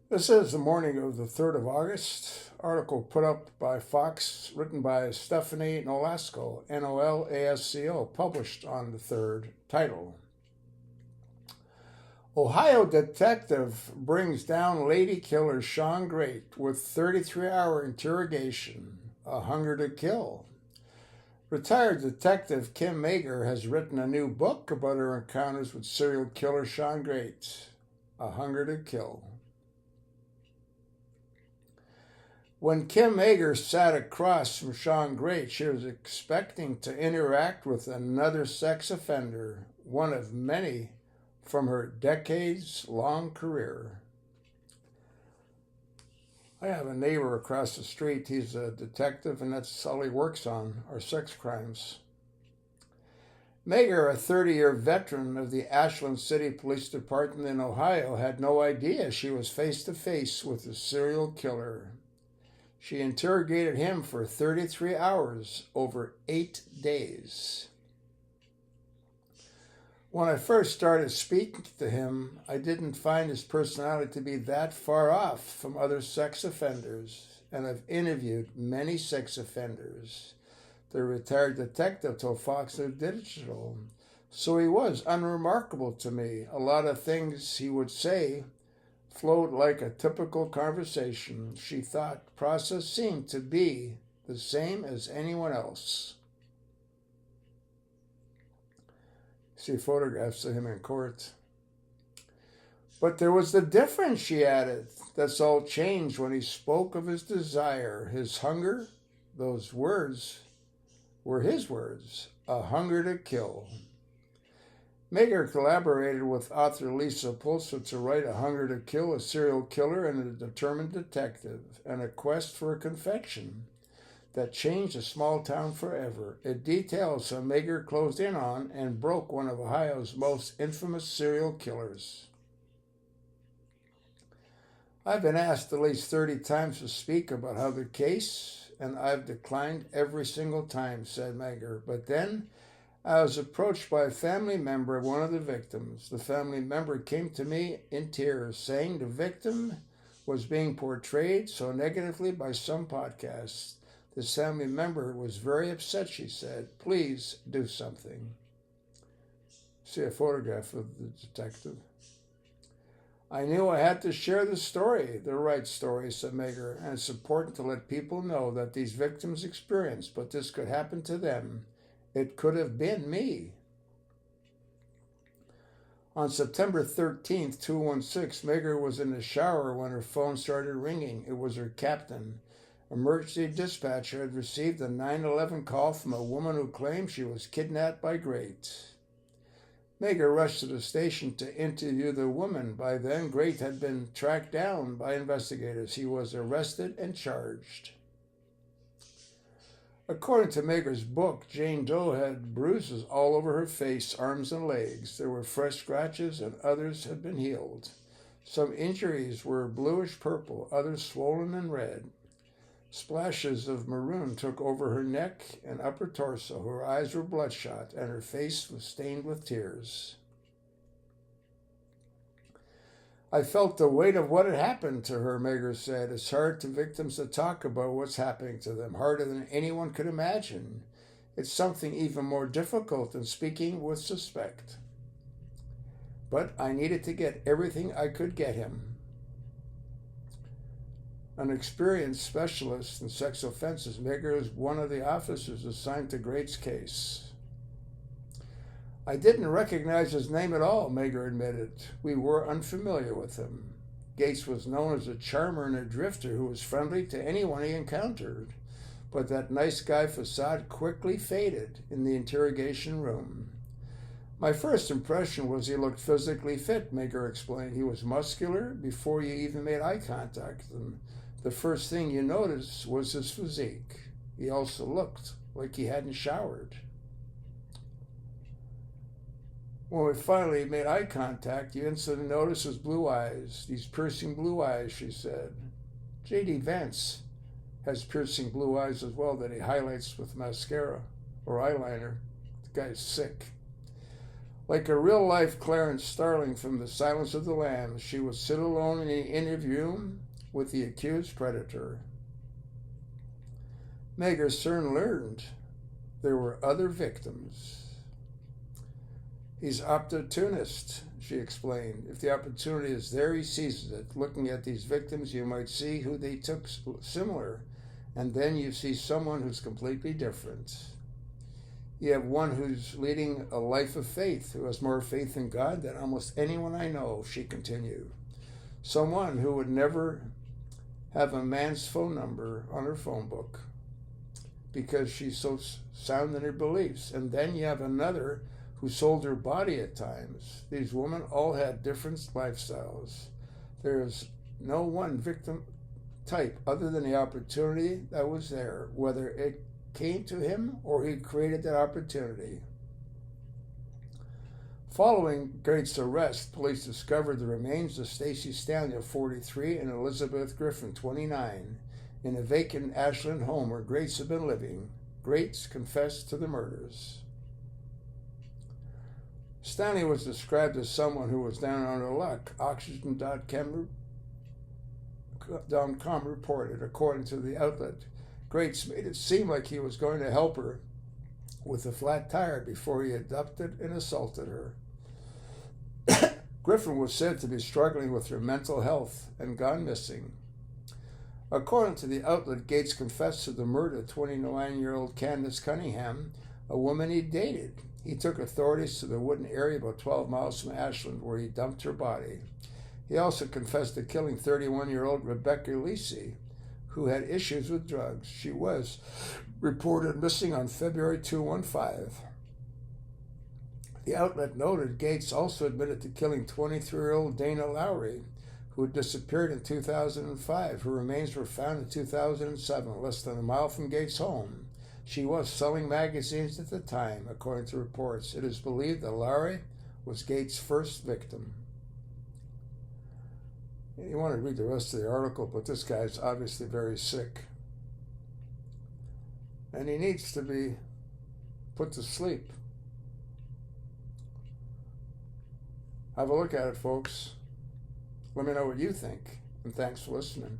This is the morning of the 3rd of August. Article put up by Fox, written by Stephanie Nolasco, Nolasco, published on the 3rd. Title: Ohio detective brings down lady killer Shawn Grates with 33-hour interrogation. A hunger to kill. Retired detective Kim Mager has written a new book about her encounters with serial killer Shawn Grates. A hunger to kill. When Kim Mager sat across from Shawn Grates, she was expecting to interact with another sex offender, one of many from her decades-long career. I have a neighbor across the street. He's a detective, and that's all he works on, are sex crimes. Mager, a 30-year veteran of the Ashland City Police Department in Ohio, had no idea she was face-to-face with a serial killer. She interrogated him for 33 hours over 8 days. When I first started speaking to him, I didn't find his personality to be that far off from other sex offenders, and I've interviewed many sex offenders. The retired detective told Fox News Digital. So he was unremarkable to me. A lot of things he would say flowed like a typical conversation. She thought process seemed to be the same as anyone else. See photographs of him in court. But there was the difference, she added. That's all changed when he spoke of his desire, his hunger. Those words were his words, a hunger to kill. Mager collaborated with author Lisa Pulser to write A Hunger to Kill, a serial killer and a determined detective, and a quest for a confession that changed a small town forever. It details how Mager closed in on and broke one of Ohio's most infamous serial killers. I've been asked at least 30 times to speak about how the case, and I've declined every single time, said Mager. But then I was approached by a family member of one of the victims. The family member came to me in tears, saying the victim was being portrayed so negatively by some podcasts. This family member was very upset, she said. Please do something. See a photograph of the detective. I knew I had to share the story, the right story, said Mager, and it's important to let people know that these victims experience, but this could happen to them. It could have been me. On September 13th, 2016, Mager was in the shower when her phone started ringing. It was her captain. Emergency dispatcher had received a 911 call from a woman who claimed she was kidnapped by Grates. Mager rushed to the station to interview the woman. By then, Grates had been tracked down by investigators. He was arrested and charged. According to Mager's book, Jane Doe had bruises all over her face, arms, and legs. There were fresh scratches, and others had been healed. Some injuries were bluish-purple, others swollen and red. Splashes of maroon took over her neck and upper torso. Her eyes were bloodshot, and her face was stained with tears. I felt the weight of what had happened to her, Mager said. It's hard for victims to talk about what's happening to them, harder than anyone could imagine. It's something even more difficult than speaking with suspect. But I needed to get everything I could get him. An experienced specialist in sex offenses, Mager is one of the officers assigned to Grates' case. I didn't recognize his name at all, Mager admitted. We were unfamiliar with him. Grates was known as a charmer and a drifter who was friendly to anyone he encountered. But that nice guy facade quickly faded in the interrogation room. My first impression was he looked physically fit, Mager explained. He was muscular before you even made eye contact with him. The first thing you noticed was his physique. He also looked like he hadn't showered. When we finally made eye contact, you instantly noticed his blue eyes, these piercing blue eyes, she said. J.D. Vance has piercing blue eyes as well that he highlights with mascara or eyeliner. The guy's sick. Like a real-life Clarence Starling from The Silence of the Lambs, she would sit alone in the interview room with the accused predator. Meagher soon learned there were other victims. He's opportunist, she explained. If the opportunity is there, he seizes it. Looking at these victims, you might see who they took similar, and then you see someone who's completely different. You have one who's leading a life of faith, who has more faith in God than almost anyone I know, she continued. Someone who would never have a man's phone number on her phone book because she's so sound in her beliefs. And then you have another who sold her body at times. These women all had different lifestyles. There's no one victim type other than the opportunity that was there, whether it came to him or he created that opportunity. Following Grates' arrest, police discovered the remains of Stacy Stanley, 43, and Elizabeth Griffin, 29, in a vacant Ashland home where Grates had been living. Grates confessed to the murders. Stanley was described as someone who was down on her luck. Oxygen.com reported, according to the outlet. Grates made it seem like he was going to help her with a flat tire before he abducted and assaulted her. Griffin was said to be struggling with her mental health and gone missing. According to the outlet, Gates confessed to the murder of 29-year-old Candace Cunningham, a woman he dated. He took authorities to the Woodin area about 12 miles from Ashland, where he dumped her body. He also confessed to killing 31-year-old Rebecca Lisi, who had issues with drugs. She was reported missing on February 2015. The outlet noted Gates also admitted to killing 23-year-old Dana Lowry, who had disappeared in 2005. Her remains were found in 2007, less than a mile from Gates' home. She was selling magazines at the time, according to reports. It is believed that Lowry was Gates' first victim. You want to read the rest of the article, but this guy's obviously very sick. And he needs to be put to sleep. Have a look at it, folks. Let me know what you think, and thanks for listening.